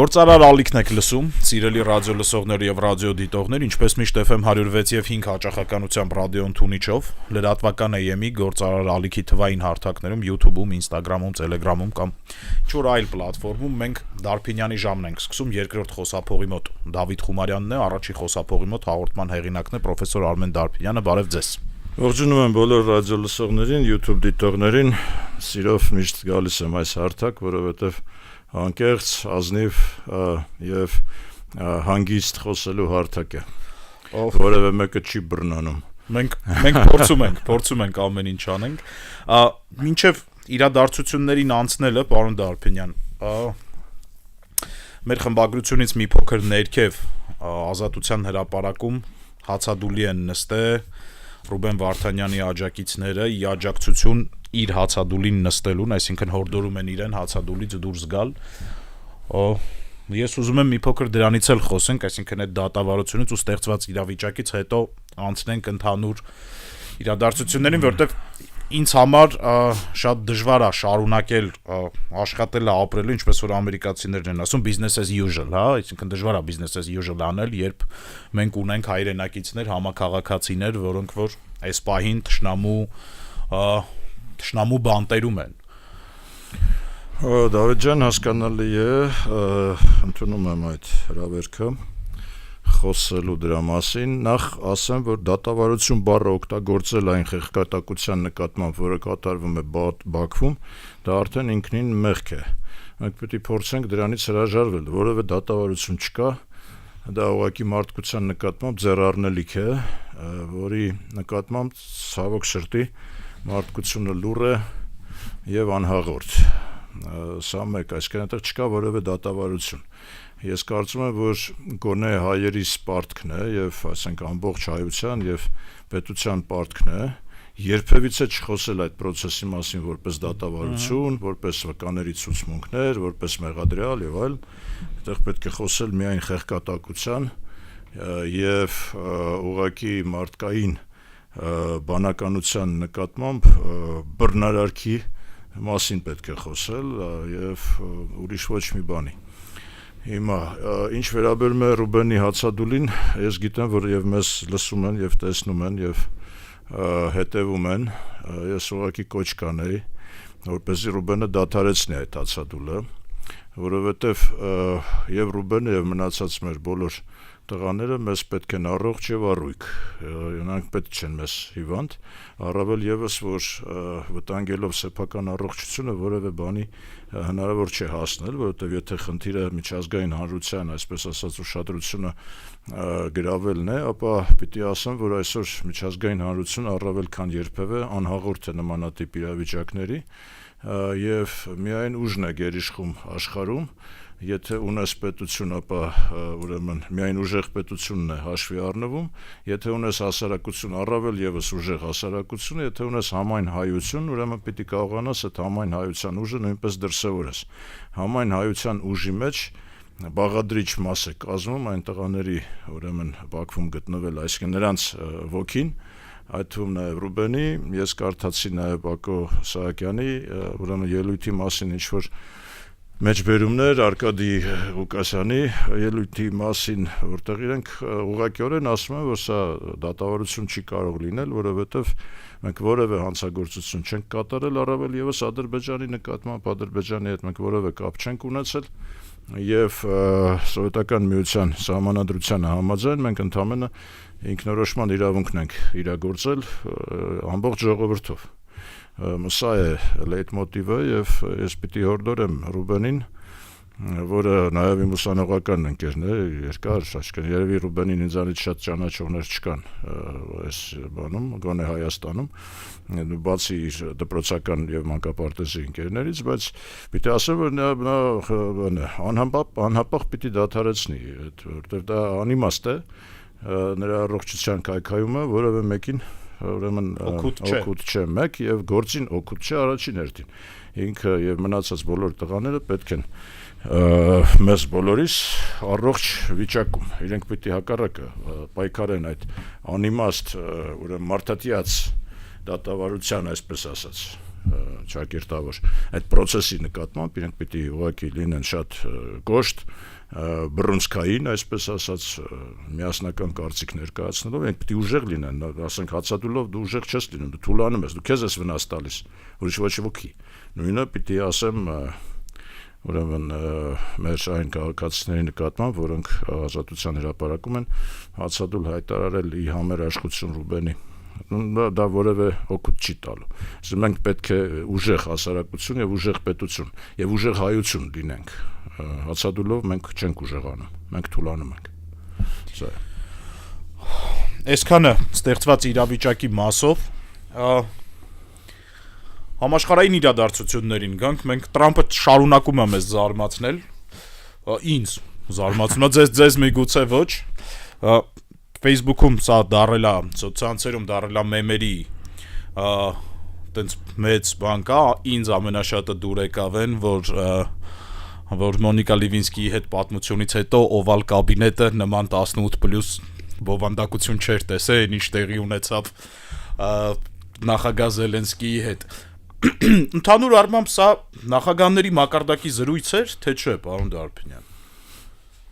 Գործարար ալիքն եք լսում, սիրելի ռադիո լսողներ եւ ռադիո դիտողներ, ինչպես միշտ FM 106 եւ 5 հաճախականությամբ ռադիոն Թունիչով, լրատվական AM-ի գործարար ալիքի թվային հարթակներում, YouTube-ում, Instagram-ում, Telegram-ում կամ ինչ-որ այլ պլատֆորմում մենք Դարփինյանի ժամն ենք սկսում երկրորդ խոսափողի մոտ։ Դավիթ Խումարյանն է, առաջի խոսափողի մոտ հաղորդման հեղինակն է պրոֆեսոր Արմեն Դարփինյանը, բարև ձեզ։ Ողջունում եմ բոլոր ռադիո լսողներին, YouTube դիտողներին, սիրով միշտ գալիս եմ այս հարթակ, որովհետև անկեղծ, ազնիվ եւ հանգիստ խոսելու հարթակ է, որևէ մեկը չի բռնանում։ Մենք փորձում ենք ամեն ինչ անենք։ Մինչև իրադարձություններին անցնելը, պարոն Դարփինյան, մեր խմբագրությունից մի փոքր ներքև Ազատության հրապարակում հացադուլի են նստել Ռուբեն Վարդանյանի աջակիցները ի աջակցություն իր հացադուլին նստելուն, այսինքն հորդորում են իրեն հացադուլից դուրս գալ։ Ես ուզում եմ մի փոքր դրանից էլ խոսենք, այսինքն այդ դատավարությունից ու ստեղծված իրավիճակից հետո անցնենք ընդհանուր իրադարձություններին, որտեղ ինձ համար շատ դժվար է շարունակել աշխատել ապրել, ինչպես որ ամերիկացիներն են ասում, business as usual, հա, այսինքն դժվար է business as usual անել, երբ մենք ունենք հայրենակիցներ, համակարգացիներ, որոնք որ այս պահին թշնամու բանտերում են։ Դավիթ ջան, հասկանալի է, ընդունում եմ այդ հրավերքը խոսելու դրա մասին, նախ ասեմ, որ դատավարություն բառը օգտագործել այն խեղճատակության նկատմամբ, որը կատարվում է Բաքվում, դա արդեն ինքնին մեղք է։ Մենք պետք է փորձենք դրանից հրաժարվել, որովհետև դատավարություն չկա, դա ուղղակի մարդկության նկատմամբ ձեռառնելիք է, որի նկատմամբ ցավոք սրտի մարդկությունը լուռ է եւ անհաղորդ։ Սա մեկ, այսինքն այդտեղ չկա որևէ դատավարություն։ Ես կարծում եմ, որ գոնե հայերի պարտքն է եւ ասենք ամբողջ հայության եւ պետության պարտքն է երբևիցե չխոսել այդ process-ի մասին որպես դատավարություն, որպես վկաների ցուցմունքներ, որպես մեղադրյալ եւ այլ, այդտեղ պետք է խոսել միայն խեղճատակության եւ ուղղակի մարդկային բանականության նկատմամբ բռնարարքի մասին պետք է խոսել եւ ուրիշ ոչ մի բանի։ Հիմա, ինչ վերաբերում է Ռուբենի հացադուլին, ես գիտեմ, որ եւ մեզ լսում են եւ տեսնում են եւ հետեւում են, ես ուղղակի կոչ կանեի, որպեսզի Ռուբենը դադարեցնի այդ հացադուլը, որովհետեւ եւ Ռուբենը եւ մնացած մեր բոլոր տղաները մեզ պետք են առողջ եւ առույգ, նրանք պետք չեն մեզ հիվանդ, առավել եւս որ վտանգելով սեփական առողջությունը որևէ բանի հնարավոր չէ հասնել, որովհետեւ եթե խնդիրը միջազգային հանրության, այսպես ասած, ուշադրությունը գրավելն է, ապա պիտի ասեմ, որ այսօր միջազգային հանրությունը առավել քան երբևէ անհաղորդ է նմանատիպ իրավիճակների եւ միայն ուժն է գերիշխում աշխարհում, եթե ունես պետություն, ապա ուրեմն միայն ուժեղ պետությունն է հաշվի առնվում, եթե ունես հասարակություն, առավել եւս ուժեղ հասարակություն, եթե ունես համայն հայություն, ուրեմն պիտի կարողանաս այդ համայն հայության ուժը նույնպես դրսևորես։ Համայն հայության ուժի մեջ բաղադրիչ մաս է կազմում այն տղաների, ուրեմն Բաքվում գտնվել, այսինքն նրանց ոգին, այդ թվում նաեւ Ռուբենի, ես կարդացի նաեւ Բակո Սահակյանի, ուրեմն ելույթի մասին ինչ-որ մեջբերումներ Արկադի Ղուկասյանի ելույթի մասին, որտեղ իրենք ուղղակիորեն ասում են, որ սա դատավարություն չի կարող լինել, որովհետև մենք որևէ հանցագործություն չենք կատարել, առավել եւս Ադրբեջանի նկատմամբ, Ադրբեջանի հետ մենք որևէ կապ չենք ունեցել եւ Սովետական միության սահմանադրությանը համաձայն մենք ընդհանրապես ինքնորոշման իրավունքն ենք իրագործել ամբողջ ժողովրդով։ Սա է լեյտմոտիվը եւ ես պիտի հորդորեմ Ռուբենին, որը նաեւ իմ ուսանողական ընկերն է, երկար, այսինքն երևի Ռուբենին ինձանից շատ ճանաչողներ չկան այս բանում, գոնե Հայաստանում, բացի իր դպրոցական եւ մանկապարտեզի ընկերներից, բայց պիտի ասեմ, որ նա անհապաղ պիտի դադարեցնի, որտեղ դա անիմաստ է, նրա առողջության քայքայումը որևէ մեկին ուրեմն օգուտ չէ մեկ եւ գործին օգուտ չէ առաջին հերթին ինքը եւ մնացած բոլոր տղաները պետք են մեզ բոլորիս առողջ վիճակում իրենք պիտի հակառակը պայքարեն այդ անիմաստ ուրեմն մարդատիաց դատավարության այսպես ասած ճակերտավոր այդ process-ի նկատմամբ իրենք պիտի ուղղակի լինեն շատ կոշտ, բռունցքային, այսպես ասած, միասնական կարծիք ներկայացնելով, իրենք պիտի ուժեղ լինեն, ասենք հացադուլով դու ուժեղ չես լինում, դու թուլանում ես, դու քեզ ես վնաս տալիս, ուրիշ ոչ ոքի։ Նույնը պիտի ասեմ ուրեմն մեր այն քաղաքացիների նկատմամբ, որոնք ազատության հրապարակում են, հացադուլ հայտարարել ի համերաշխություն Ռուբենի, դա որևէ օգուտ չի տալու։ Իսկ մենք պետք է ուժեղ հասարակություն եւ ուժեղ պետություն եւ ուժեղ հայություն լինենք։ Հացադուլով մենք չենք ուժեղանում, մենք թուլանում ենք։ Սա է։ Այսքանը ստեղծված իրավիճակի մասով համաշխարհային իրադարձություններին գանք, մենք Տրամպը շարունակում է մեզ զարմացնել, ինձ զարմացնում է, ձեզ միգուցե ոչ, Facebook-ում սա դարել է, սոցցանցերում դարել է մեմերի տենց մեծ բան կա, ինձ ամենաշատը դուր եկավ են, որ Մոնիկա Լիվինսկիի հետ պատմությունից հետո օվալ կաբինետը նման 18+ բովանդակություն չէր տեսել, ինչ տեղի ունեցավ նախագահ Զելենսկիի հետ։ Ընդհանուր առմամբ սա նախագահների մակարդակի զրույց էր, թե չէ, պարոն Դարբինյան։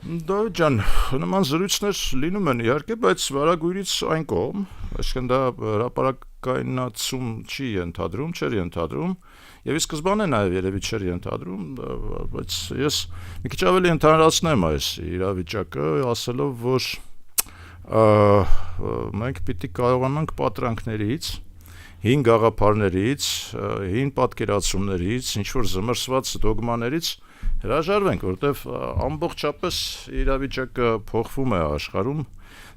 Դավիթ ջան, նման զրույցներ լինում են իհարկե, բայց վարագույրից այն կողմ, այսինքն դա հրապարակայնացում չի ենթադրում, չէր ենթադրում, եւ ի սկզբանե նաեւ երևի չէր ենթադրում, բայց ես մի քիչ ավելի ընդհանրացնեմ այս իրավիճակը, ասելով, որ մենք պիտի կարողանանք պատրանքներից, հին գաղափարներից, հին պատկերացումներից, ինչ-որ զմռսված դոգմաներից հրաժարվենք, որտեվ ամբողջապես իրավիճակը փոխվում է աշխարհում,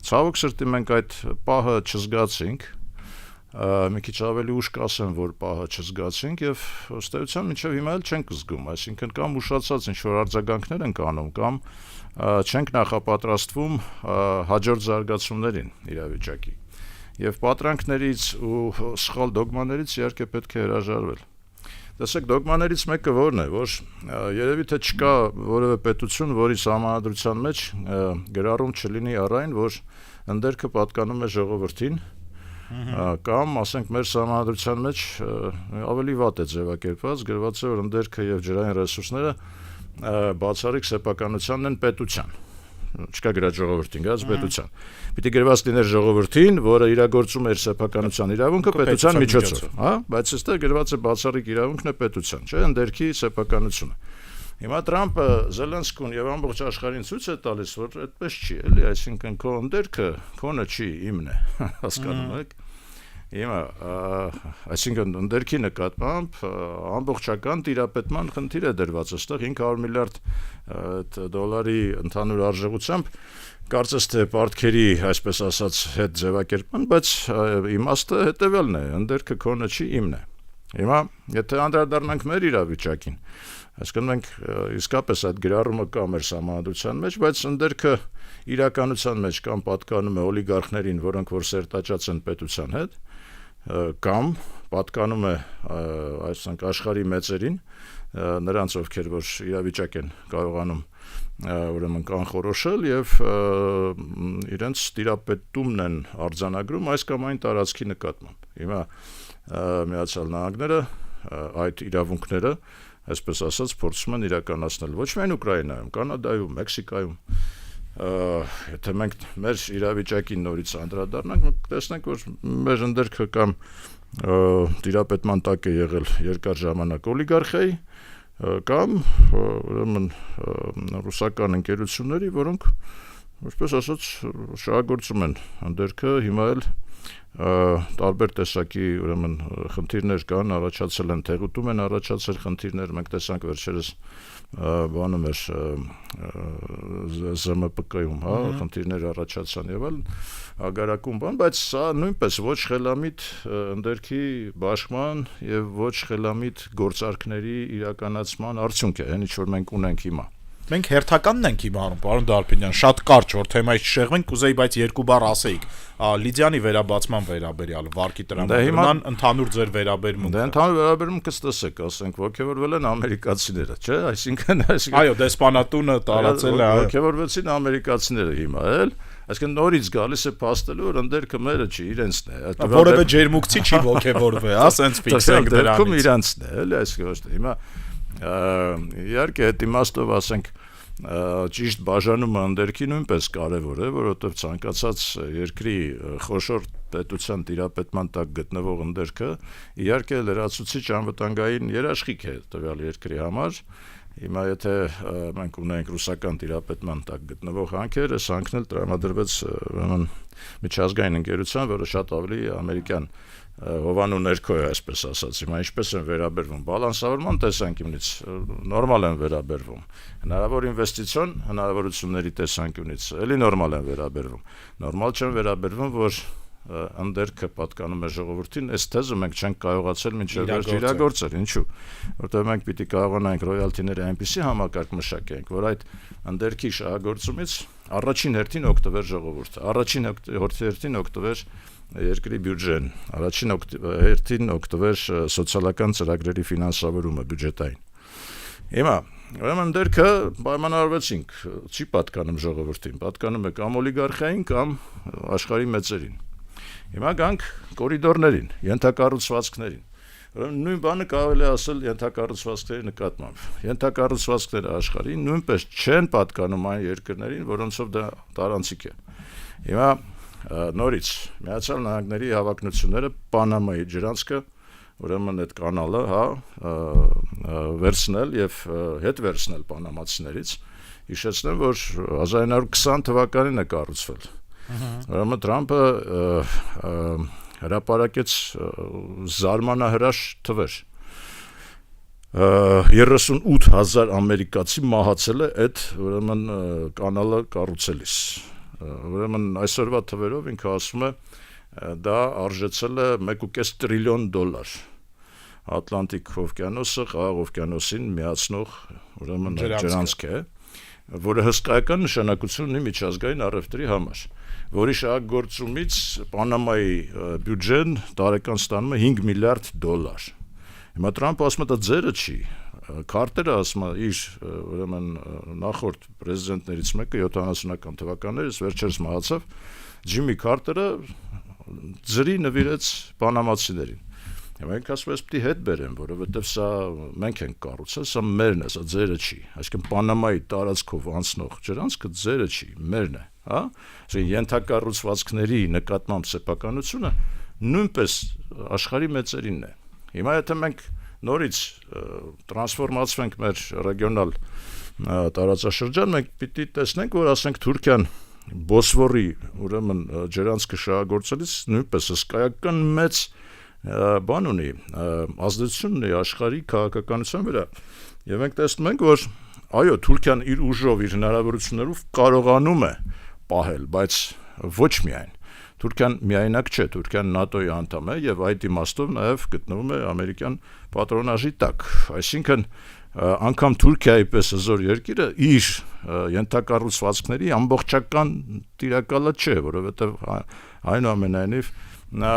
ցավոք սրտի մենք այդ պահը չզգացինք, մի քիչ ավելի ուշ կասեմ, որ պահը չզգացինք եւ ըստ էության մինչեւ հիմա էլ չենք զգում, այսինքն կամ ուշացած ինչ-որ արձագանքներ են կանում, կամ չենք նախապատրաստվում հաջորդ զարգացումներին իրավիճակի։ Եվ պատրանքներից ու սխալ դոգմաներից իհարկե պետք է հրաժարվել։ Տեսեք, դոգմաներից մեկը որն է, որ երևի թե չկա որևէ պետություն, որի սահմանադրության մեջ գրառում չլինի առայն, որ ընդերքը պատկանում է ժողովրդին, կամ ասենք մեր սահմանադրության մեջ ավելի վատ է ձևակերպված, գրված է, որ ընդերքը եւ ջրային ռեսուրսները բացառիկ սեփականությանն են պետության։ Չկա գրած ժողովրդին, գրած պետության։ Պիտի գրված լիներ ժողովրդին, որը իրագործում էր սեփականության իրավունքը պետության միջոցով, հա, բայց այստեղ գրված է բացառիկ իրավունքն է պետության, չէ՞, ընդերքի սեփականությունը։ Հիմա Տրամպը Զելենսկուն եւ ամբողջ աշխարհին ցույց է տալիս, որ այդպես չի, էլի, այսինքն քո ընդերքը քոնը չի, իմն է, հասկանում եք։ Հիմա, այսինքն ընդերքի նկատմամբ ամբողջական տիրապետման խնդիր է դրված, այստեղ 500 միլիարդ դոլարի ընդհանուր արժողությամբ կարծես թե պարտքերի, այսպես ասած, հետ ձևակերպման, բայց իմաստը հետևյալն է, ընդերքը քոնը չի, իմն է։ Հիմա, եթե անդրադառնանք մեր իրավիճակին, այսինքն մենք իսկապես այդ գրառումը կա մեր սահմանադրության մեջ, բայց ընդերքը իրականության մեջ կամ պատկանում է օլիգարխներին, որոնք որ սերտաճած են պետության հետ, կամ պատկանում է այսինքն աշխարհի մեծերին, նրանց ովքեր որ իրավիճակ են կարողանում ուրեմն կանխորոշել եւ իրենց տիրապետումն են արձանագրում այս կամ այն տարածքի նկատմամբ։ Հիմա Միացյալ Նահանգները այդ իրավունքները, այսպես ասած, փորձում են իրականացնել ոչ միայն Ուկրաինայում, Կանադայում, Մեքսիկայում։ Եթե մենք մեր իրավիճակին նորից անդրադառնանք, մենք տեսնենք, որ մեր ընդերքը կամ տիրապետման տակ է եղել երկար ժամանակ օլիգարխիայի կամ ուրեմն ռուսական ընկերությունների, որոնք, այսպես ասած, շահագործում են ընդերքը, հիմա էլ տարբեր տեսակի ուրեմն խնդիրներ կան, առաջացել են, թեղուտում են առաջացել խնդիրներ, մենք տեսանք վերջերս բանում էր ԶՄՊԿ-ում, հա, խնդիրներ առաջացան եւ այլն, ագարակում բան, բայց սա նույնպես ոչ խելամիտ ընդերքի բաշխման եւ ոչ խելամիտ գործարքների իրականացման արդյունք է, այն ինչ որ մենք ունենք հիմա։ Մենք հերթականն ենք իմանում, պարոն Դարբինյան, շատ կարճ որ թեմայից չշեղվենք, կուզեի, բայց երկու բառ ասեիք։ Լիդիանի վերաբացման վերաբերյալ վարկի տրամադրման ընդհանուր ձեր վերաբերմունքը։ Դե ընդհանուր վերաբերմունքը ստեսեք, ասենք, ոգևորվել են ամերիկացիները, չէ՞, այսինքն այո, դեսպանատունը տարածել է, ոգևորվեցին ամերիկացիները հիմա էլ, Այսինքն նորից գալիս է փաստելու, որ ընդերքը մերը չի, իրենցն է։ Որևէ ջերմուկցի չի ոգևորվել, հա, սենց ֆիքսենք դրանից։ Իրանցն է, էլի այսինքն հիմա իհարկե այդ իմաստով ասենք ճիշտ բաժանումը ընդերքի նույնպես կարևոր է, որովհետև ցանկացած երկրի խոշոր պետության տիրապետման տակ գտնվող ընդերքը իհարկե լրացուցիչ անվտանգային երաշխիք է տվյալ երկրի համար։ Հիմա եթե մենք ունենք ռուսական տիրապետման տակ գտնվող հանքեր, այս հանքն էլ տրամադրվեց ուրեմն միջազգային ընկերության, որը շատ ավելի ամերիկյան հովանու ներքո է, այսպես ասած։ Հիմա ինչպես են վերաբերվում բալանսավորման տեսանկյունից, նորմալ են վերաբերվում։ Հնարավոր ինվեստիցիոն հնարավորությունների տեսանկյունից էլի նորմալ են վերաբերվում։ Նորմալ չեն վերաբերվում, որ ընդերքը պատկանում է ժողովրդին, այս թեզը մենք չենք կարողացել մինչև վերջ իրագործել, ինչու՞։ Որտեղ մենք պիտի կարողանանք ռոյալթիների այնպիսի համակարգ մշակենք, որ այդ ընդերքի շահագործումից առաջին հերթին օգտվեր ժողովուրդը, առաջին հերթին օգտվեր երկրի բյուջեն, առաջին հերթին օգտվեր սոցիալական ծրագրերի ֆինանսավորումը բյուջետային։ Հիմա ուրեմն ընդերքը պայմանավորվեցինք, չի պատկանում ժողովրդին, պատկանում է կամ օլիգարխիային կամ աշխարհի մեծերին։ Հիմա գանք կորիդորներին, ենթակառուցվածքներին։ Ուրեմն նույն բանը կարելի է ասել ենթակառուցվածքների նկատմամբ։ Ենթակառուցվածքները աշխարհին նույնպես չեն պատկանում այն երկրներին, որոնցով դա տարանցիկ է։ Հիմա նորից Միացյալ Նահանգների հավակնությունները Պանամայի ջրանցքը, ուրեմն այդ կանալը, հա, վերցնել եւ հետ վերցնել պանամացիներից, հիշեցնեմ, որ 1920 թվականին է կառուցվել։ Ուրեմն Թրամփը հրապարակեց զարմանահրաշ թվեր։ 38,000 ամերիկացի մահացել է այդ ուրեմն կանալը կառուցելիս։ Ուրեմն այսօրվա թվերով ինքը ասում է դա արժեցել է 1.5 տրիլիոն դոլար։ Ատլանտիկ օվկիանոսը Խաղաղ օվկիանոսին միացնող ուրեմն ջրանցք է, որը հսկայական նշանակություն ունի միջազգային առևտրի համար, որի շահագործումից Պանամայի բյուջեն տարեկան ստանում է 5 միլիարդ դոլար։ Հիմա Թրամփը ասում է դա ձերը չի, Քարտերը ասում է իր ուրեմն նախորդ պրեզիդենտներից մեկը 70-ական թվականներից վերջերս մահացավ, Ջիմի Քարտերը ձրի նվիրեց պանամացիներին։ Մենք ասում ենք պիտի հետ բերեն, որովհետև սա մենք ենք կառուցել, սա մերն է, սա ձերը չի։ Այսինքն Պանամայի տարածքով անցնող ջրանցքը ձերը չի, մերն է, հա։ Այսինքն ենթակառուցվածքների նկատմամբ սեփականությունը նույնպես աշխարհի մեծերինն է։ Հիմա եթե մենք նորից տրանսֆորմացվենք մեր ռեգիոնալ տարածաշրջան, մենք պիտի տեսնենք, որ ասենք Թուրքիան Բոսվորի ուրեմն ջրանցքը շահագործելիս նույնպես հսկայական մեծ բան ունի, ազդեցություն ունի աշխարհի քաղաքականության վրա։ Եվ մենք տեսնում ենք, որ այո, Թուրքիան իր ուժով, իր հնարավորություններով կարողանում է պահել, բայց ոչ միայն։ Թուրքիան միայնակ չէ, Թուրքիան ՆԱՏՕ-ի անդամ է եւ այդ իմաստով նաեւ գտնվում է ամերիկյան պատրոնաժի տակ։ Այսինքն անգամ Թուրքիայի պես հզոր երկիրը իր ենթակառուցվածքների ամբողջական տիրակալը չէ, որովհետեւ այնուամենայնիվ նա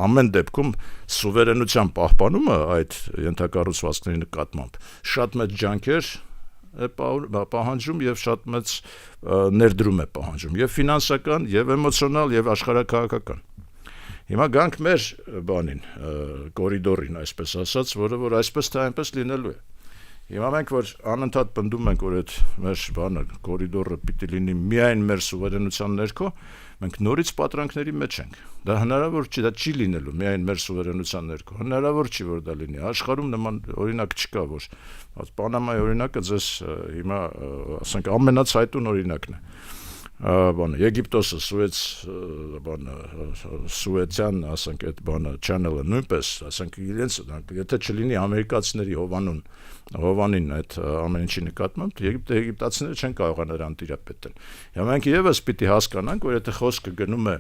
ամեն դեպքում սուվերենության պահպանումը այդ ենթակառուցվածքների նկատմամբ շատ մեծ ջանքեր է պահանջում եւ շատ մեծ ներդրում է պահանջում եւ ֆինանսական եւ էմոցիոնալ եւ աշխարհակաղակական։ Հիմա գանք մեր բանին, կորիդորին, այսպես ասած, որը որ այսպես թե այնպես լինելու է։ Հիմա մենք որ անընդհատ պնդում ենք, որ այդ մեր բանը կորիդորը պիտի լինի միայն մեր սուվերենության ներքո, մենք նորից պատրանքների մեջ ենք։ Դա հնարավոր չի, դա չի լինելու միայն մեր սուվերենության ներքո։ Հնարավոր չի, որ դա լինի։ Աշխարհում նման օրինակ չկա, որ Պանամայի օրինակը ձեզ հիմա ասենք ամենացայտուն օրինակն է։ Բանը Եգիպտոսը Սուեծյան, ասենք այդ բանը channel-ը նույնպես, ասենք իրենց, եթե չլինի ամերիկացիների հովանին այդ ամեն ինչի նկատմամբ, եգիպտացիները չեն կարողանա նրան տիրապետել։ Եվ մենք եւս պիտի հասկանանք, որ եթե խոսքը գնում է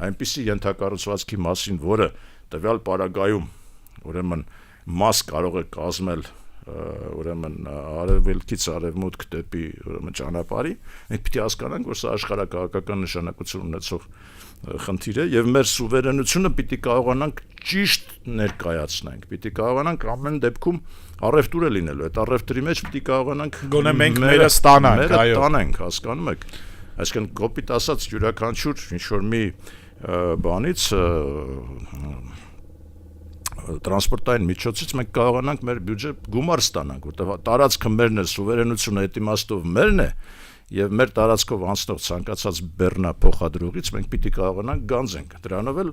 այնպիսի ենթակառուցվածքի մասին, որը տվյալ պարագայում ուրեմն մաս կարող է կազմել ուրեմն արևելքից արևմուտք դեպի ուրեմն ճանապարհի, մենք պիտի հասկանանք, որ սա աշխարհակաղակական նշանակություն ունեցող խնդիր է եւ մեր սուվերենությունը պիտի կարողանանք ճիշտ ներկայացնենք, պիտի կարողանանք ամեն դեպքում առևտուր է լինելու, այդ առևտրի մեջ պիտի կարողանանք գոնե մենք մերը ստանանք, այո, տանենք, հասկանում եք, այսինքն կոպիտ ասած յուրաքանչյուր ինչ որ մի բանից տրանսպորտային միջոցից մենք կարողանանք մեր բյուջե գումար ստանանք, որտեղ տարածքը մերն է, սուվերենությունը այդ իմաստով մերն է եւ մեր տարածքով անցնող ցանկացած բեռնափոխադրողից մենք պիտի կարողանանք գանձենք, դրանով էլ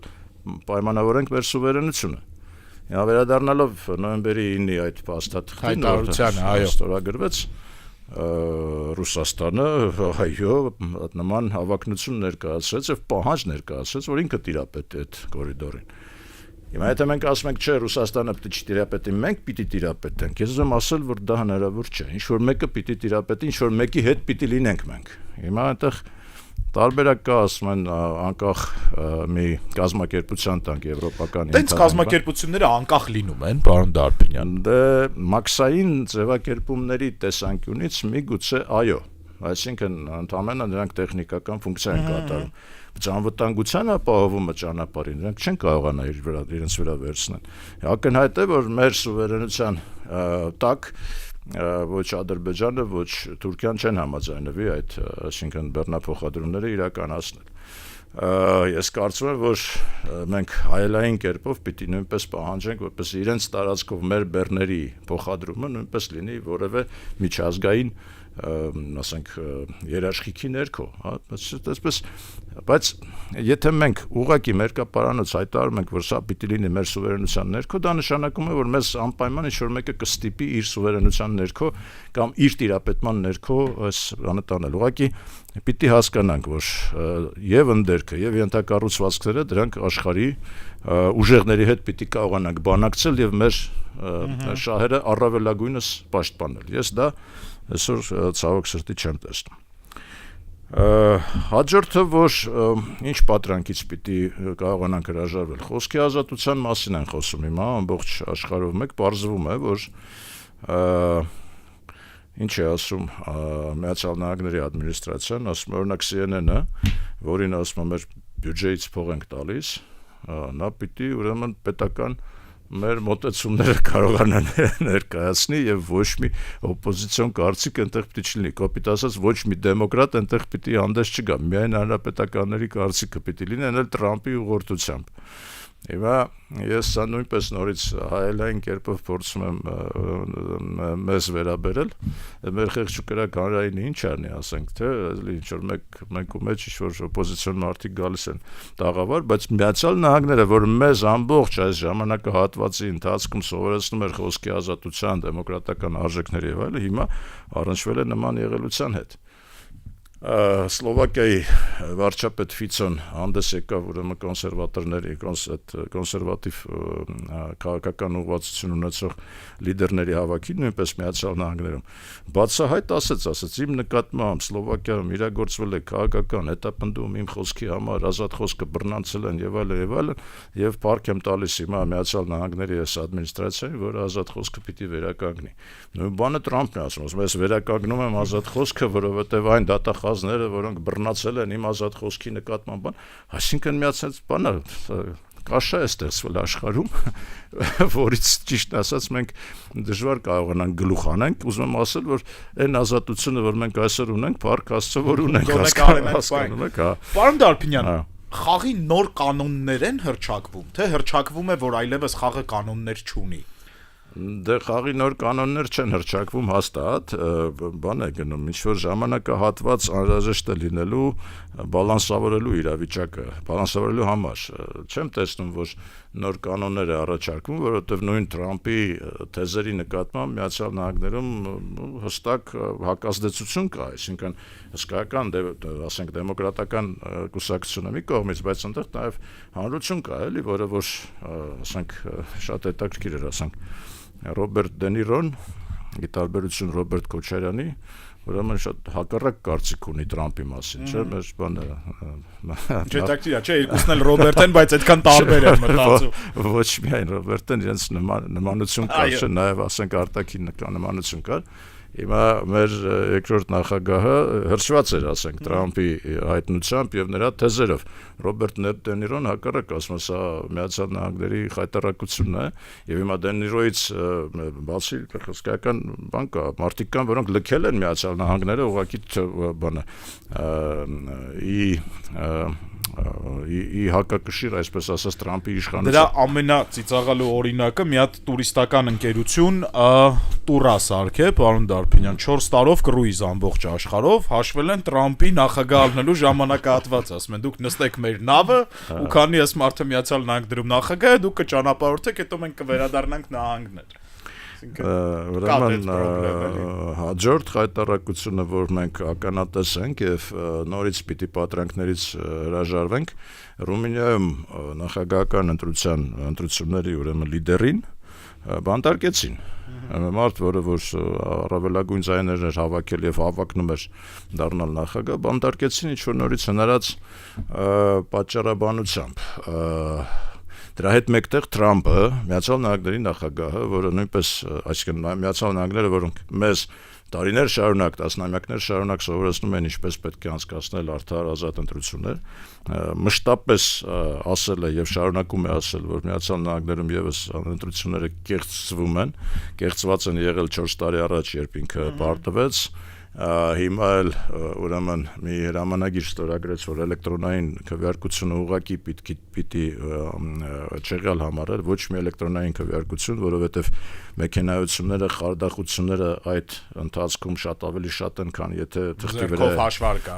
պայմանավորենք մեր սուվերենությունը։ Հիմա վերադառնալով նոյեմբերի 9-ի այդ փաստաթղթին, այո, ստորագրվեց Ռուսաստանը, այո, նման հավակնություն ներկայացրեց եւ պահանջ ներկայացրեց, որ ինքը տիրապետի այդ կորիդորին։ Հիմա եթե մենք ասում ենք, չէ, Ռուսաստանը պիտի չտիրապետի, մենք պիտի տիրապետենք, ես ուզում ասել, որ դա հնարավոր չէ, ինչ որ մեկը պիտի տիրապետի, ինչ որ մեկի հետ պիտի լինենք մենք։ Հիմա այնտեղ տարբերակ կա, ասում են, անկախ մի կազմակերպության տանք եվրոպական։ Տենց կազմակերպությունները անկախ լինում են, պարոն Դարբինյան։ Դե մաքսային ձևակերպումների տեսանկյունից միգուցե այո, այսինքն ընդհանրապես նրանք տեխնիկական ֆունկցիա են կատարում։ Անվտանգության ապահովումը ճանապարհին նրանք չեն կարողանա իրենց վրա վերցնել։ Ակնհայտ է, որ մեր սուվերենության տակ ոչ Ադրբեջանը, ոչ Թուրքիան չեն համաձայնվի այդ, այսինքն բեռնափոխադրումները իրականացնել։ Ես կարծում եմ, որ մենք հայելային կերպով պիտի նույնպես պահանջենք, որպես իրենց տարածքով մեր բեռների փոխադրումը նույնպես լինի որևէ միջազգային, ասենք, երաշխիքի ներքո, հա, այսպես, բայց եթե մենք ուղղակի մերկապարանոց հայտարարում ենք, որ սա պիտի լինի մեր սուվերենության ներքո, դա նշանակում է, որ մեզ անպայման ինչ-որ մեկը կստիպի իր սուվերենության ներքո կամ իր տիրապետման ներքո այս բանը տանել։ Ուղղակի պիտի հասկանանք, որ եւ ընդերքը եւ ենթակառուցվածքները դրանք աշխարհի ուժեղների հետ պիտի կարողանանք բանակցել եւ մեր շահերը առավելագույնս պաշտպանել։ Ես դա այսօր ցավոք սրտի չեմ տեսնում։ Հաջորդը, որ ինչ պատրանքից պիտի կարողանանք հրաժարվել, խոսքի ազատության մասին են խոսում հիմա ամբողջ աշխարհով մեկ, պարզվում է, որ ինչ է ասում Միացյալ Նահանգների ադմինիստրացիան, ասում օրինակ CNN-ը, որին ասում է մեր բյուջեից փող ենք տալիս, նա պիտի ուրեմն պետական մեր մոտեցումները կարողանան ներկայացնի եւ ոչ մի օպոզիցիոն կարծիք այնտեղ պիտի չլինի, կոպիտ ասած ոչ մի դեմոկրատ այնտեղ պիտի հանդես չգա, միայն հանրապետականների կարծիքը պիտի լինի, այն էլ Տրամպի ուղղորդությամբ։ Հիմա ես սա նույնպես նորից հայելային կերպով փորձում եմ մեզ վերաբերել, մեր խեղճուկրակ հանրայինը ինչ արնի, ասենք, թե ինչ-որ մեկու մեջ ինչ-որ օպոզիցիոն մարդիկ գալիս են տաղավար, բայց Միացյալ Նահանգները, որ մեզ ամբողջ այս ժամանակահատվածի ընթացքում սովորեցնում էր խոսքի ազատության, դեմոկրատական արժեքների եւ այլն, հիմա առնչվել է նման եղելության հետ։ Սլովակիայի վարչապետ Ֆիցոն հանդես եկավ ուրեմն կոնսերվատորների, կոնսերվատիվ քաղաքական ուղղվածություն ունեցող լիդերների հավաքին, նույնպես Միացյալ Նահանգներում, բացահայտ ասաց իմ նկատմամբ Սլովակիայում իրագործվել է քաղաքական հետապնդում իմ խոսքի համար, ազատ խոսքը բռնացել են եւ այլն, եւ փառք եմ տալիս հիմա Միացյալ Նահանգների այս ադմինիստրացիային, որ ազատ խոսքը պիտի վերականգնի։ Նույն բանը Տրամպն է ասում, ես վերականգնում եմ ազատ խոսքը, որովհետեւ այն դատախազները, որոնք բռնացել են իմ ազատ խոսքի նկատմամբ, այսինքն միացած բանը կաշա է ստեղծվել աշխարհում, որից ճիշտ ասած մենք դժվար կարողանանք գլուխ անենք, ուզում եմ ասել, որ այն ազատությունը, որ մենք այսօր ունենք, փառք Աստծո, որ ունենք, հասկանում եք, հա։ Պարոն Դարբինյան, խաղի նոր կանոններ են հռչակվում, թե հռչակվում է, որ այլևս խաղը կանոններ չունի։ Դե խաղի նոր կանոններ չեն հռչակվում հաստատ, բան է գնում, ինչ-որ ժամանակահատված անհրաժեշտ է լինելու բալանսավորելու իրավիճակը, բալանսավորելու համար։ Չեմ տեսնում, որ նոր կանոններ է առաջարկվում, որովհետև նույն Տրամպի թեզերի նկատմամբ Միացյալ Նահանգներում հստակ հակազդեցություն կա, այսինքն հսկայական, ասենք, դեմոկրատական կուսակցությունը մի կողմից, բայց այնտեղ նաև հանրություն կա, էլի, որը որ, ասենք, շատ հետաքրքիր էր, ասենք, Ռոբերտ Դե Նիրոն, ի տարբերություն Ռոբերտ Քոչարյանի, ուրեմն շատ հակառակ կարծիք ունի Տրամպի մասին, չէ՞, մեր բանը։ Չէ, տակտիկա, չէ, երկուսն էլ Ռոբերտ են, բայց այդքան տարբեր են մտածում։ Ոչ միայն Ռոբերտն իրենց նմանություն կար, չէ, նաև ասենք արտաքին նմանություն կար։ Հիմա մեր երկրորդ նախագահը հրճված էր, ասենք, Տրամպի հայտնությամբ եւ նրա թեզերով։ Ռոբերտ Դե Նիրոն հակառակ ասում է, սա Միացյալ Նահանգների խայտարակությունն է, եւ հիմա Դե Նիրոյից բացի հսկայական բան կա, մարդիկ կան, որոնք լքել են Միացյալ Նահանգները ուղղակի բանը ի հակակշիռ, այսպես ասած, Տրամպի իշխանության։ Դրա ամենածիծաղալու օրինակը մի հատ տուրիստական ընկերություն տուր է սարքել, պարոն Դարփինյան, 4 տարով կրուիզ ամբողջ աշխարհով, հաշվել են Տրամպի նախագահ ալնելու ժամանակահատվածը, ասում են դուք նստեք մեր նավը, ու քանի այս մարդը Միացյալ Նահանգներում նախագահ է, դուք կճանապարհորդեք, հետո մենք կվերադառնանք նահանգներ։ Ուրեմն հաջորդ խայտարակությունը, որ մենք ականատես ենք եւ նորից պիտի պատրանքներից հրաժարվենք, Ռումինիայում նախագահական ընտրությունների ուրեմն լիդերին բանտարկեցին։ Մարդ, որը որ առավելագույն ձայներ էր հավաքել եւ հավակնում էր դառնալ նախագահ, բանտարկեցին ինչ-որ նորից հնարած պատճառաբանությամբ։ Դրա հետ մեկտեղ Տրամպը, Միացյալ Նահանգների նախագահը, որը նույնպես, այսինքն Միացյալ Նահանգները, որոնք մեզ տարիներ շարունակ, տասնամյակներ շարունակ սովորեցնում են ինչպես պետք է անցկացնել արդար ազատ ընտրություններ, մշտապես ասել է եւ շարունակում է ասել, որ Միացյալ Նահանգներում եւս ընտրությունները կեղծված են եղել 4 տարի առաջ, երբ ինքը պարտվեց, հիմա էլ ուրեմն մի հրամանագիր ստորագրեց, որ էլեկտրոնային քվեարկությունը ուղղակի պիտի չեղյալ համարել, ոչ մի էլեկտրոնային քվեարկություն, որովհետև մեքենայությունները, խարդախությունները այդ ընթացքում շատ ավելի շատ են, քան եթե թղթի վրա հաշվարկա,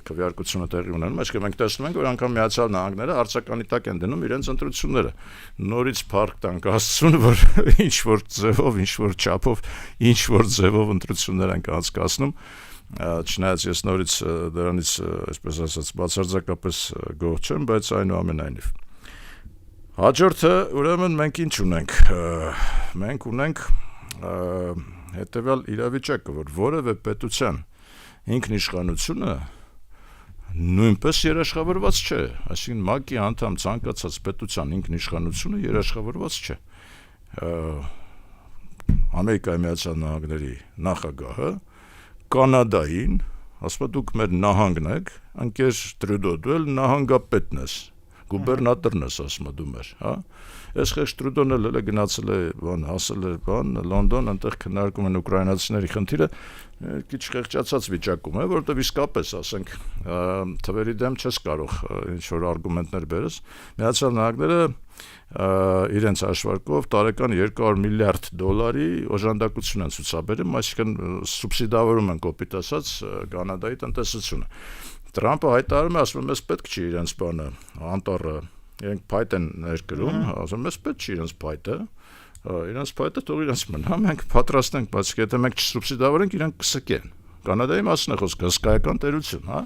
քվեարկությունը տեղի ունենում, այսինքն մենք տեսնում ենք, որ անգամ Միացյալ Նահանգները արձականի տակ են դնում իրենց ընտրությունները։ Նորից փառք տանք Աստծուն, որ ինչ որ ձևով, ինչ որ չափով, ինչ որ ձևով ընտրություններ ենք անցկացնում, չնայած ես նորից դրանից, այսպես ասած, բացարձակապես գոհ չեմ, բայց այնուամենայնիվ։ Հաջորդը, ուրեմն մենք ինչ ունենք։ Մենք ունենք հետևյալ իրավիճակը, որ որևէ պետության ինքնիշխանությունը նույնպես երաշխավորված չէ, այսինքն ՄԱԿ-ի անդամ ցանկացած պետության ինքնիշխանությունը երաշխավորված չէ։ Ամերիկայի Միացյալ Նահանգների նախագահը Կանադային, ասում է դուք մեր նահանգն եք, ընկեր Տրյուդո, դու էլ նահանգապետն ես, գուբերնատորն ես, ասում է դու մեր, հա։ Այս խեղճ Տրյուդոն էլ գնացել է, հասել է Լոնդոն, այնտեղ քննարկում են ուկրաինացիների խնդիրը, քիչ խեղճացած վիճակում է, որովհետև իսկապես, ասենք, թվերի դեմ չես կարող ինչ-որ արգումենտներ բերես։ Միացյալ Նահանգները իրենց հաշվարկով տարեկան $200 միլիարդ օժանդակություն են ցուցաբերում, այսինքն սուբսիդավորում են կոպիտ ասած Կանադայի տնտեսությունը։ Տրամպը հայտարարում է, ասում է, մեզ պետք չի իրենց բանը, անտառը, իրենք փայտ են ներկրում, ասում մեզ պետք չի իրենց փայտը, իրենց փայտը թող իրենց մնա, մենք պատրաստ ենք, բայց եթե մենք չսուբսիդավորենք, իրենք կսկեն։ Կանադայի մասին է խոսքը, հսկայական տերություն, հա։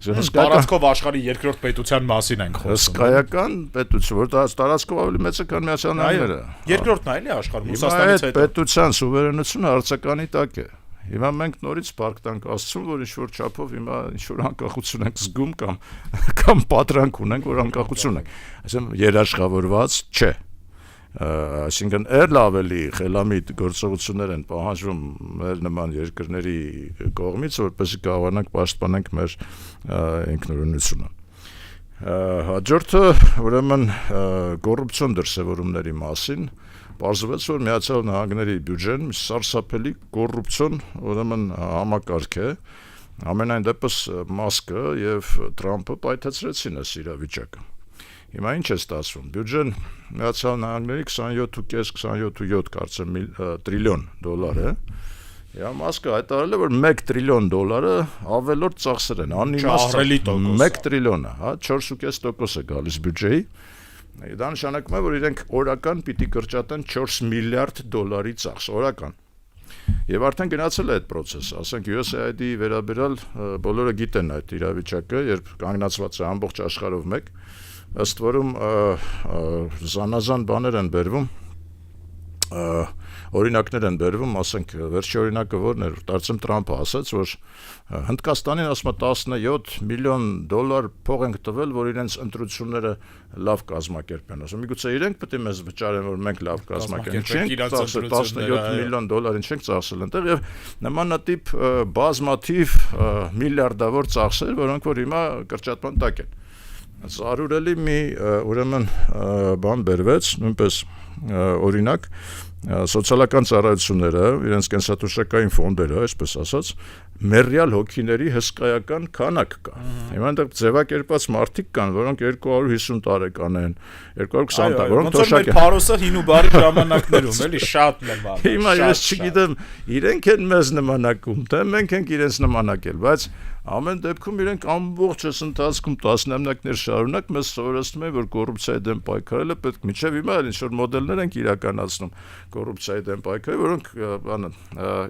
Տարածքով աշխարհի երկրորդ պետության մասին ենք խոսում։ Հսկայական պետություն, որ տարածքով ավելի մեծ է, քան Միացյալ Նահանգները։ Երկրորդն է, էլի աշխարհում, Ռուսաստանից հետո։ Պետության սուվերենությունը արձականի տակ է։ Հիմա մենք նորից փառք տանք Աստծուն, որ ինչ-որ չափով հիմա ինչ-որ անկախություն ենք զգում կամ պատրանք ունենք, որ անկախություն ենք։ Այսինքն երաշխավորված չէ։ Այսինքն էլ ավելի խելամիտ գործողություններ են պահանջվում մեր նման երկրների կողմից, որպեսզի կարողանանք պաշտպանենք մեր ինքնուրույնությունը։ Հաջորդը, ուրեմն, կոռուպցիոն դրսևորումների մասին պարզվեց, որ Միացյալ Նահանգների բյուջեն սարսափելի կոռուպցիոն, ուրեմն, համակարգ է, ամենայն դեպս Մասկը եւ Տրամպը պայթեցրեցին այս իրավիճակը։ Հիմա ինչ է ստացվում, բյուջեն Միացյալ Նահանգների 27.5-27.7 կարծեմ տրիլիոն դոլար է, եւ Մասկը հայտարարել է, որ $1 տրիլիոն ավելորդ ծախսեր են, անիմաստ 1 տրիլիոնը, հա, 4.5% է գալիս բյուջեի, դա նշանակում է, որ իրենք օրական պիտի կրճատեն $4 միլիարդ ծախս, օրական։ Եվ արդեն գնացել է այդ process-ը, ասենք USAID-ի վերաբերյալ բոլորը գիտեն այդ իրավիճակը, երբ կանգնացված է ամբողջ աշխարհով մեկ, ըստ որում զանազան բաներ են բերվում, օրինակներ են բերվում, ասենք, վերջի օրինակը որն էր, դարձում Տրամփը ասաց, որ Հնդկաստանին ասում է $17 միլիոն փող ենք տվել, որ իրենց ընտրությունները լավ կազմակերպեն։ Ասում միգուցե իրենք պետք է մեզ վճարեն, որ մենք լավ կազմակերպենք, $17 միլիոն չենք ծախսել այնտեղ եւ նմանատիպ բազմաթիվ միլիարդավոր ծախսեր, որոնք որ հիմա կրճատման տակ են։ Զարուրելի մի ուրեմն բան բերվեց, նույնպես օրինակ սոցիալական ծառայությունները, իրենց կենսաթոշակային ֆոնդերը, այսպես ասած, մեռյալ հոգիների հսկայական քանակ կա։ Հիմա այնտեղ ձևակերպված մարդիկ կան, որոնք 250 տարեկան են, 220 տարեկան, որոնք թոշակ են։ Փարոսը հին ու բարի ժամանակներում, էլի շատ նման։ Հիմա ես չգիտեմ, իրենք են մեզ նմանակում, թե մենք ենք իրենց նմանակել, բայց ամեն դեպքում իրենք ամբողջ այս ընթացքում տասնամյակներ շարունակ մեզ սովորեցնում են, որ կոռուպցիայի դեմ պայքարելը պետք մինչև հիմա ինչ որ մոդելներ ենք իրականացնում կոռուպցիայի դեմ պայքարի, որոնք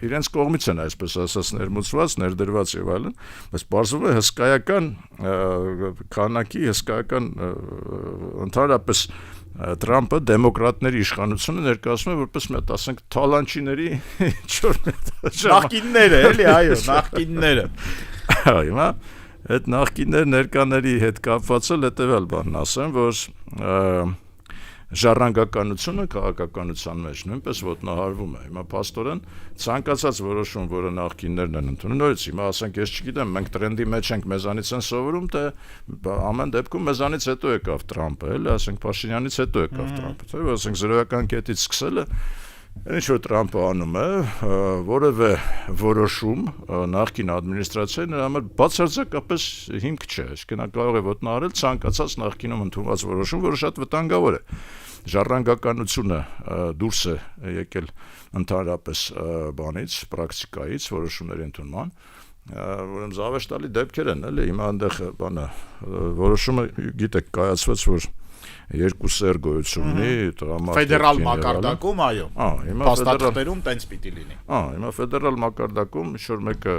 իրենց կողմից են այսպես ասած ներմուծված, ներդրված եւ այլն, բայց բարձրում է հսկայական քանակի, հսկայական ընդհանրապես Տրամփը դեմոկրատների իշխանությունը ներկայացնում է որպես մի հատ, ասենք, թալանչիների նախկինները, էլի, այո, նախկինները։ Հիմա այդ նախկիններ ներկաների հետ կապված էլ հետևյալ բանն ասեմ, որ ժառանգականությունը քաղաքականության մեջ նույնպես ոտնահարվում է։ Հիմա փաստորեն ցանկացած որոշում, որը նախկիններն են ընդունում, նորից հիմա ասենք, ես չգիտեմ, մենք տրենդի մեջ ենք, մեզանից են սովորում, թե ամեն դեպքում մեզանից հետո եկավ Տրամփը, էլի, ասենք Փաշինյանից հետո եկավ Տրամփը, թե ասենք զրոյական կետից սկսելը ինչ որ Տրամփը անում է, որևէ որոշում նախկին ադմինիստրացիայի նրա համար բացարձակապես հիմք չէ, այսինքն կարող է ոտնահարել ցանկացած նախկինում ընդունված որոշում, որը շատ վտանգավոր է։ Ժառանգականությունը դուրս է եկել ընդհանրապես բանից, պրակտիկայից, որոշումների ընդունման, ուրեմն զավեշտալի դեպքեր են, էլի, հիմա այնտեղ բանը որոշումը գիտեք կայացվեց, որ երկու սեր գոյություն ունի ֆեդերալ մակարդակում, այո, փաստաթղթերում տենց պիտի լինի։ Հիմա ֆեդերալ մակարդակում ինչ-որ մեկը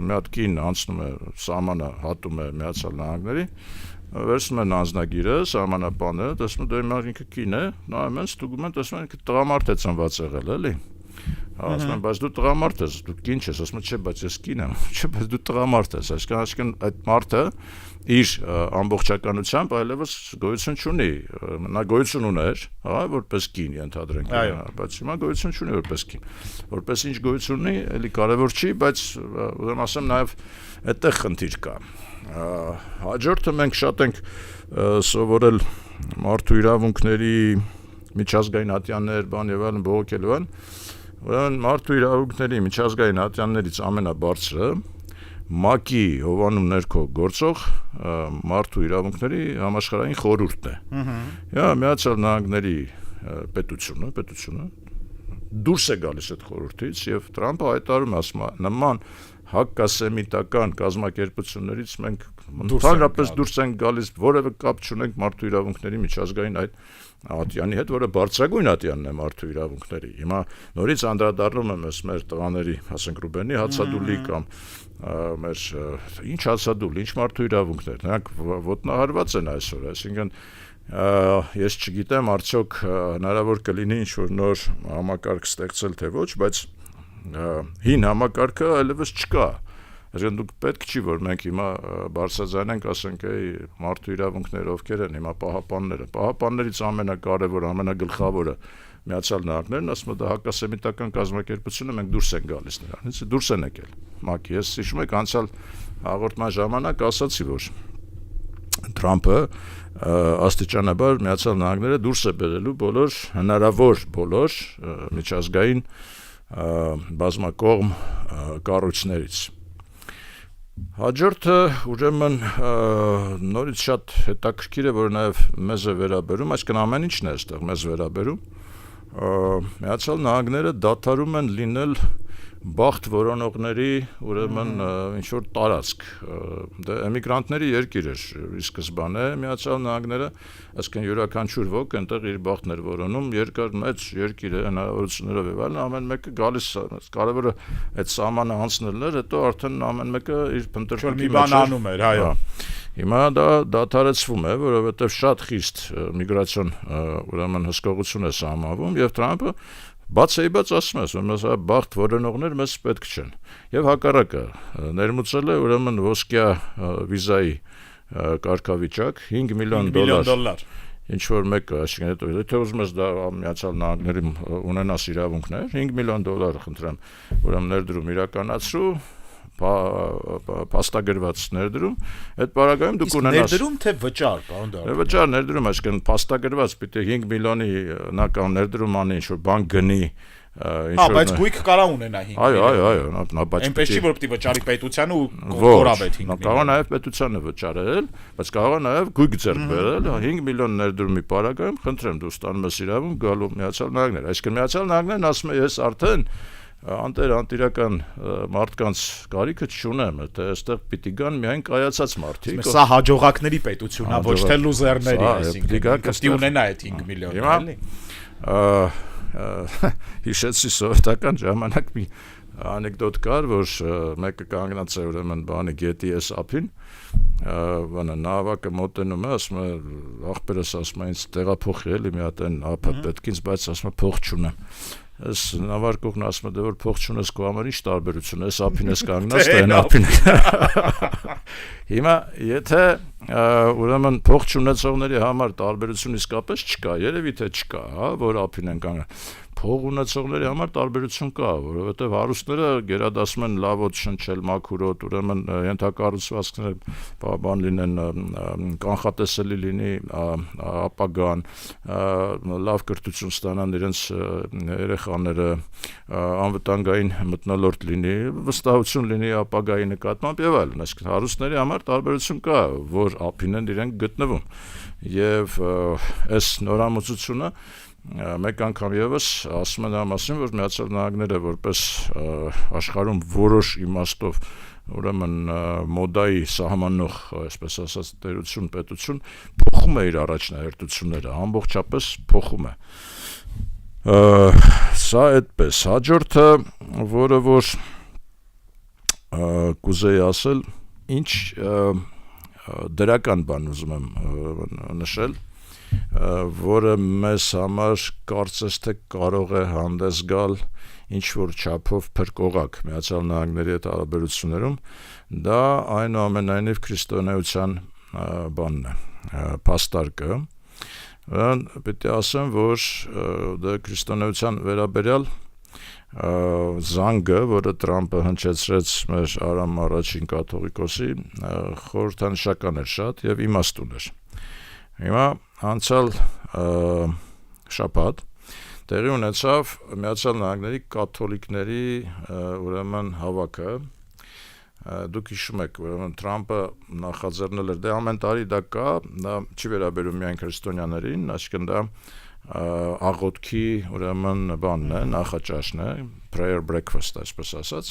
մի հատ կին անցնում է սահմանը, հատում է Միացյալ Նահանգների, վերցնում են անձնագիրը, սահմանապանը, տեսնում դե հիմա ինքը կին է, նայում են, ստուգում են, տեսնում են ինքը տղամարդ է ծնված եղել, էլի։ Ասում են, բայց դու տղամարդ ես, դու կին չես, ասում են, չէ, բայց ես կին եմ, չէ, բայց դու տղամարդ ես, այսինքն այդ մարդը իր ամբողջականությամբ այլևս գոյություն չունի, նա գոյություն ուներ, որպես կին ենթադրենք, բայց հիմա գոյություն չունի որպես կին, որպես ինչ գոյություն ունի, էլի կարևոր չի, բայց ուրեմն ասեմ նաև այդտեղ խնդիր կա։ Հաջորդը մենք շատ ենք սովորել մարդու իրավունքների միջազգային ատյաններ, բան եւ այլն բողոքելու են, ուրեմն մարդու իրավունքների միջազգային ատյաններից ամենաբարձրը ՄԱԿ-ի հովանում ներքո գործող մարդու իրավունքների համաշխարհային խորհուրդն է։ Միացյալ Նահանգների պետությունը դուրս է գալիս այդ խորհրդից եւ Տրամփը հայտարարում է, ասում է, նման հակասեմիտական կազմակերպություններից մենք ընդհանրապես դուրս ենք գալիս, որևէ կապ չունենք մարդու իրավունքների միջազգային այդ ատյանի հետ, որը բարձրագույն ատյանն է մարդու իրավունքների։ Հիմա նորից անդրադառնում եմ մեր տղաների, ասենք Ռուբենի հացադուլի կամ մեր ինչ հացադուլ, ինչ մարդու իրավունքներ, նրանք ոտնահարված են այսօր, այսինքն ես չգիտեմ արդյոք հնարավոր կլինի ինչ-որ նոր համակարգ ստեղծել թե ոչ, բայց հին համակարգը այլևս չկա։ Այսինքն դուք պետք չի, որ մենք հիմա բարձրաձայնենք, ասենք, մարդու իրավունքները ովքեր են հիմա պահապանները։ Պահապաններից ամենակարևորը, ամենագլխավորը Միացյալ Նահանգներն, ասում է դա հակասեմիտական կազմակերպությունը, մենք դուրս ենք գալիս նրանից, դուրս են եկել ՄԱԿ-ի։ Ես հիշում եք անցյալ հաղորդման ժամանակ ասացի, որ Տրամփը աստիճանաբար Միացյալ Նահանգները դուրս է բերելու հնարավոր միջազգային բազմակողմ կառույցներից։ Հաջորդը ուրեմն նորից շատ հետաքրքիր է, որ նաև մեզ է վերաբերում, այսինքն ամեն ինչն է այստեղ մեզ վերաբերում։ Միացյալ Նահանգները դադարում են լինել բախտ որոնողների ուրեմն ինչ որ տարածք դա էմիգրանտների երկիր էր ի սկզբանե Միացյալ Նահանգները այսինքն յուրաքանչյուր ոք այնտեղ իր բախտն էր որոնում երկար մեծ երկիր է հնարավորություններով եւ այլն ամեն մեկը գալիս կարևորը այդ սահմանը անցնելն էր հետո արդեն ամեն մեկը իր փնտրտուքի բան անում էր այո հիմա դա դադարեցվում է որովհետեւ շատ խիստ միգրացիոն ուրեմն հսկողություն է սահմանվում եւ Թրամփը բացեիբաց ասում ես, որ məsա բախտ որոնողներ մեզ պետք չեն։ Եվ հակառակը ներմուծել է ուրեմն ոսկյա վիզայի կարգավիճակ 5 միլիոն դոլար։ Ինչ որ մեկը, այսինքն եթե ուզում ես դա Միացյալ Նահանգներում ունենաս իրավունքներ, 5 միլիոն դոլար խնդրեմ, ուրեմն ներդրում իրականացրու փաստագրված ներդրում, այդ բaragայում դուք ունենաս ներդրում թե վճար, պարոն Դարբյան։ Վճար ներդրում, այսինքն փաստագրված պիտի 5 միլիոնի նական ներդրում անի, ինչ որ բան գնի, ինչ որ բայց գույք կարա ունենա 5 միլիոն։ Այո, բայց այնպես չի որ պիտի վճարի պետությանը ու կորաբետ 5 միլիոն։ Կարող է նաև պետությանը վճարել, բայց կարող է նաև գույք ձեռք բերել 5 միլիոն ներդրումի բaragայում, խնդրեմ դու ստանում ես իրավունք գալու Միացյալ Նահանգներ։ Այսինքն Միացյալ Նահանգներն ասում է ես արդեն անտիրական մարդկանց կարիքը չունեմ, թե այստեղ պիտի գան միայն կայացած մարդիկ։ Սա հաջողակների պետությունն է, ոչ թե լուզերների, այսինքն պիտի ունենա այդ 5 միլիոնը, էլի։ Հիշեցի սովետական ժամանակ մի անեկդոտ կար, որ մեկը կանգնած է ուրեմն բանի գետի էս ափին, բանը նավակը մոտենում է, ասում է աղբերս ասում է ինձ տեղափոխի էլի մի հատ այն ափը պետք ինձ, բայց ասում է փող չունեմ։ Այս նավարկողն ասում է դե որ փող չունես քո համար ինչ տարբերություն է, այս ափին ես կանգնած, թե այն ափին։ Հիմա եթե ուրեմն փող չունեցողների համար տարբերություն իսկապես չկա, երևի թե չկա, հա, որ ափին են կանգնած։ Փող ունեցողների համար տարբերություն կա, որովհետև հարուստները գերադասում են լավոտ շնչել, մաքուրոտ, ուրեմն ենթակառուցվածքները բան լինեն, կանխատեսելի լինի ապագան, լավ կրթություն ստանան իրենց երեխաները, անվտանգային մթնոլորտ լինի, վստահություն լինի ապագայի նկատմամբ եւ այլն, այսինքն հարուստների համար տարբերություն կա, որ ափին են իրենք գտնվում։ Եվ այս նորամուծությունը մեկ անգամ եւս ասում են համասին, որ Միացյալ Նահանգները որպես աշխարհում որոշ իմաստով ուրեմն մոդայի սահմանող, այսպես ասած, տերություն, պետություն փոխում է իր առաջնահերթությունները, ամբողջապես փոխում է։ Սա այդպես, հաջորդը, որը որ կուզեի ասել, ինչ դրական բան ուզում եմ նշել, որը մեզ համար կարծես թե կարող է հանդես գալ ինչ-որ չափով փրկողակ Միացյալ Նահանգների հետ հարաբերություններում, դա այնուամենայնիվ քրիստոնեության բանն է, փաստարկը։ Պետք է ասեմ, որ դա քրիստոնեության վերաբերյալ զանգը, որը Թրամփը հնչեցրեց մեր Արամ առաջին կաթողիկոսի, խորհրդանշական էր շատ եւ իմաստուն էր։ Հիմա անցյալ շաբաթ տեղի ունեցավ Միացյալ Նահանգների կաթոլիկների ուրեմն հավաքը, դուք հիշում եք, ուրեմն Թրամփը նախաձեռնել էր, դե ամեն տարի դա կա, դա չի վերաբերում միայն քրիստոնյաներին, այսինքն դա աղոթքի ուրեմն բանն է, նախաճաշն է, prayer breakfast, այսպես ասած։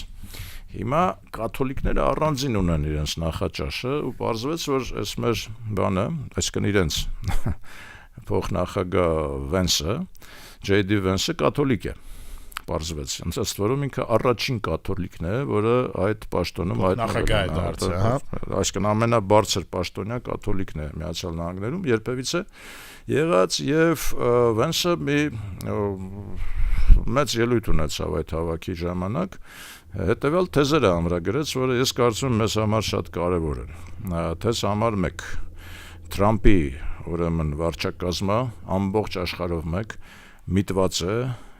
Հիմա կաթոլիկները առանձին ունեն իրենց նախաճաշը ու պարզվեց, որ այս մեր բանը, այսինքն իրենց փոխնախագահ Վենսը, J.D. Վենսը կաթոլիկ է, պարզվեց։ Ոնց որում ինքը առաջին կաթոլիկն է, որը այդ պաշտոնում նախագահ է դարձել, հա։ Այսինքն ամենաբարձր պաշտոնյա կաթոլիկն է Միացյալ Նահանգներում, երբևիցե եղած եւ Վենսը մի մեծ ելույթ ունեցավ այդ հավաքի ժամանակ, հետեւյալ թեզերը ամրագրեց, որը ես կարծում եմ մեզ համար շատ կարեւոր են։ Թեզ համար 1. Թրամփի ուրեմն վարչակազմը ամբողջ աշխարհով մեկ միտված է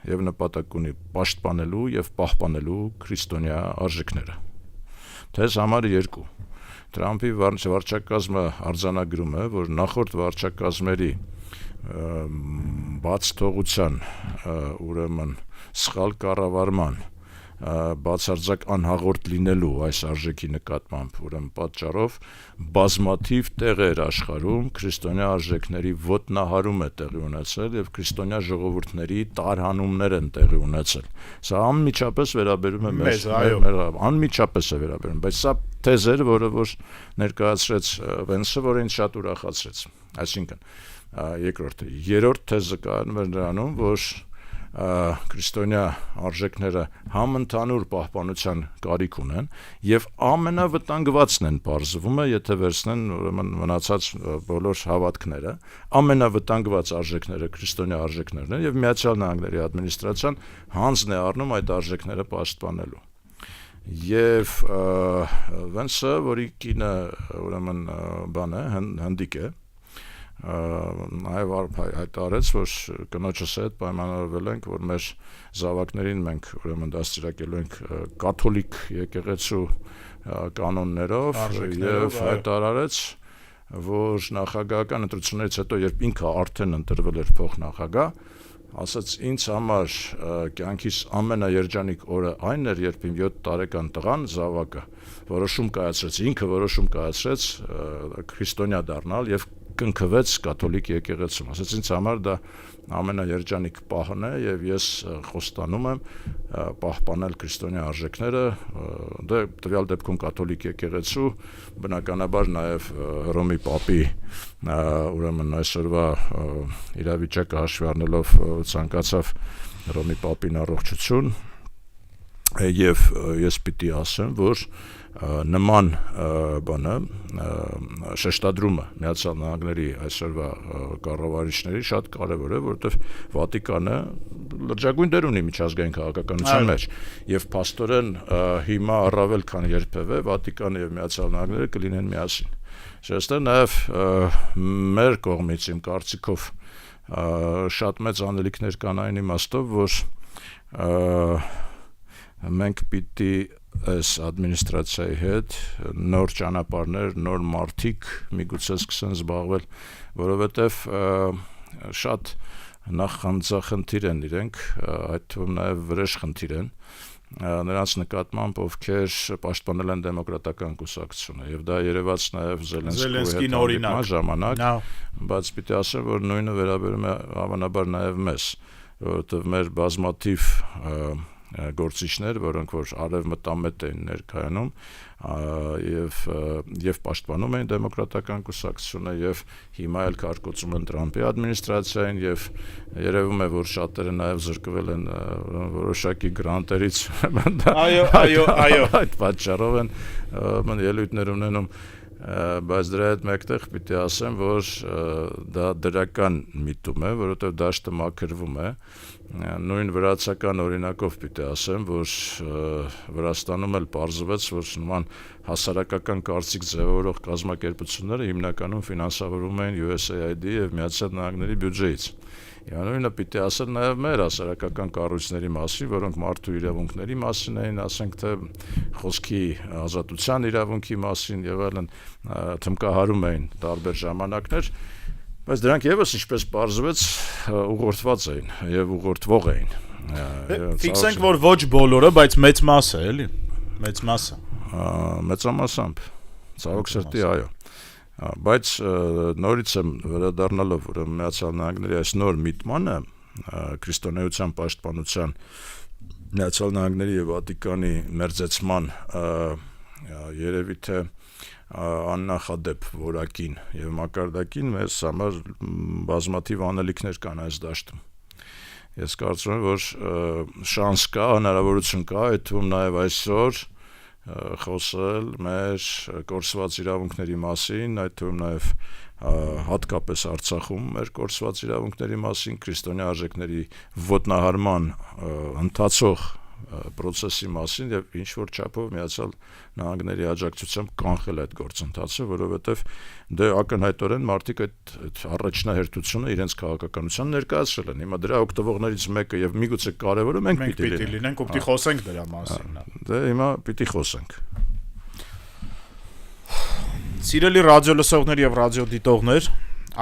եւ նպատակ ունի պաշտպանելու եւ պահպանելու քրիստոնյա արժեքները։ Թեզ համար 2. Թրամփի վարչակազմը արձանագրում է, որ նախորդ վարչակազմերի բաց թողության ուրեմն սխալ կառավարման բացարձակ անհաղորդ լինելու այս արժեքի նկատմամբ, ուրեմն պատճառով բազմաթիվ տեղեր աշխարհում քրիստոնյա արժեքների ոտնահարում է տեղի ունեցել եւ քրիստոնյա ժողովուրդների տարհանումներ են տեղի ունեցել։ Սա անմիջապես վերաբերում է մեր անմիջապես է վերաբերում, բայց սա թեզ էր, որը որ ներկայացրեց Վենսը, որը ինձ շատ ուրախացրեց։ Այսինքն, երկրորդը, երրորդ թեզը կայանում էր նրանում, որ քրիստոնյա արժեքները համընդհանուր պահպանության կարիք ունեն եւ ամենավտանգվածն են բարձվում է, եթե վերցնեն ուրեմն մնացած բոլոր հավատքները, ամենավտանգված արժեքները քրիստոնյա արժեքներն են եւ Միացյալ Նահանգների ադմինիստրացիան հանձն է առնում այդ արժեքները պաշտպանելու։ Եվ Վենսը, որի կինը ուրեմն բան է, հնդիկ է, նաև հայտարարեց, որ կնոջս հետ պայմանավորվել ենք, որ մեր զավակներին մենք ուրեմն դաստիարակելու ենք կաթոլիկ եկեղեցու կանոններով եւ հայտարարեց, որ նախագահական ընտրություններից հետո, երբ ինքը արդեն ընտրվել էր փոխնախագահ, ասաց ինձ համար կյանքիս ամենաերջանիկ օրը այն էր, երբ իմ 7 տարեկան տղան զավակը որոշում կայացրեց, ինքը որոշում կայացրեց քրիստոնյա դառնալ եւ կնքվեց կաթոլիկ եկեղեցում։ Ասաց ինձ համար դա ամենաերջանիկ պահն է եւ ես խոստանում եմ պահպանել քրիստոնյա արժեքները, դե տվյալ դեպքում կաթոլիկ եկեղեցու, բնականաբար նաեւ Հռոմի Պապի ուրեմն այսօրվա իրավիճակը հաշվի առնելով ցանկացավ Հռոմի Պապին առողջություն եւ ես պիտի ասեմ, որ նման բանը շեշտադրումը Միացյալ Նահանգների այսօրվա կառավարիչների շատ կարևոր է, որովհետև Վատիկանը լրջագույն դեր ունի միջազգային քաղաքականության մեջ եւ փաստորեն հիմա առավել քան երբևէ Վատիկանը եւ Միացյալ Նահանգները կլինեն միասին։ Այստեղ նաեւ մեր կողմից իմ կարծիքով շատ մեծ անելիքներ կան այն իմաստով, որ մենք պիտի այս ադմինիստրացիայի հետ նոր ճանապարհներ, նոր մարդիկ միգուցե սկսեն զբաղվել, որովհետև շատ նախանձախնդիր են իրենք, այդ թվում նաև վրեժ խնդիր են նրանց նկատմամբ, ովքեր պաշտպանել են դեմոկրատական կուսակցությունը եւ դա երևաց նաև Զելենսկին օրինակ ժամանակ, բայց պիտի ասեմ, որ նույնը վերաբերում է հավանաբար նաև մեզ, որովհետև մեր բազմաթիվ գործիչներ, որոնք որ արևմտամետ են ներկայանում եւ պաշտպանում են դեմոկրատական կուսակցությունը եւ հիմա էլ կարկոծում են Տրամփի ադմինիստրացիային եւ երևում է, որ շատերը նաեւ զրկվել են որոշակի գրանտերից այո այդ պատճառով են ելույթներ ունենում, բայց դրա հետ մեկտեղ պիտի ասեմ, որ դա դրական միտում է, որովհետև դաշտը մաքրվում է, նույն վրացական օրինակով պիտի ասեմ, որ Վրաստանում էլ պարզվեց, որ նման հասարակական կարծիք ձևավորող կազմակերպությունները հիմնականում ֆինանսավորվում են USAID եւ Միացյալ Նահանգների բյուջեից։ Նույնը պիտի ասել նաև մեր հասարակական կառույցների մասին, որոնք մարդու իրավունքների մասին էին, ասենք թե խոսքի ազատության իրավունքի մասին եւ այլն թմկահարում էին տարբեր ժամանակներ, բայց դրանք եւս ինչպես պարզվեց ուղղորդված էին եւ ուղղորդվող էին։ Ֆիքսենք, որ ոչ բոլորը, բայց մեծ մասը, էլի, մեծ մասը։ Մեծամասամբ, ցավոք սրտի, այո։ Բայց նորից եմ վերադառնալով Միացյալ Նահանգների այս նոր միտմանը քրիստոնեության պաշտպանության Միացյալ Նահանգների եւ Վատիկանի մերձեցման երևի թե աննախադեպ որակին եւ մակարդակին մեզ համար բազմաթիվ անելիքներ կան այս դաշտում։ Ես կարծում եմ, որ շանս կա, հնարավորություն կա, այդ թվում նաեւ այսօր խոսել մեր կորսված իրավունքների մասին, այդ թվում նաև հատկապես Արցախում մեր կորսված իրավունքների մասին, քրիստոնյա արժեքների ոտնահարման ընթացող process-ի մասին եւ ինչ որ չափով Միացյալ Նահանգների աջակցությամբ կանխել այդ գործընթացը, որովհետեւ դե ակնհայտորեն մարդիկ այդ առաջնահերթությունը իրենց քաղաքականության ներկայացրել են։ Հիմա դրա օգտվողներից մեկը եւ միգուցե կարեւորը մենք պիտի լինենք, ու պիտի խոսենք դրա մասին։ Դե հիմա պիտի խոսենք։ Սիրելի ռադիո լսողներ եւ ռադիո դիտողներ,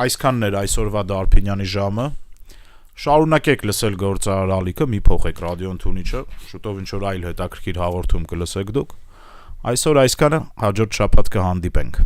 այսքանն էր այսօրվա Դարփինյանի ժամը։ Շարունակեք լսել գործարար ալիքը, մի փոխեք ռադիոն թունիչը, շուտով ինչ որ այլ հետաքրքիր հաղորդում կլսեք դուք։ Այսօր այսքանը, հաջորդ շաբաթ կհանդիպենք։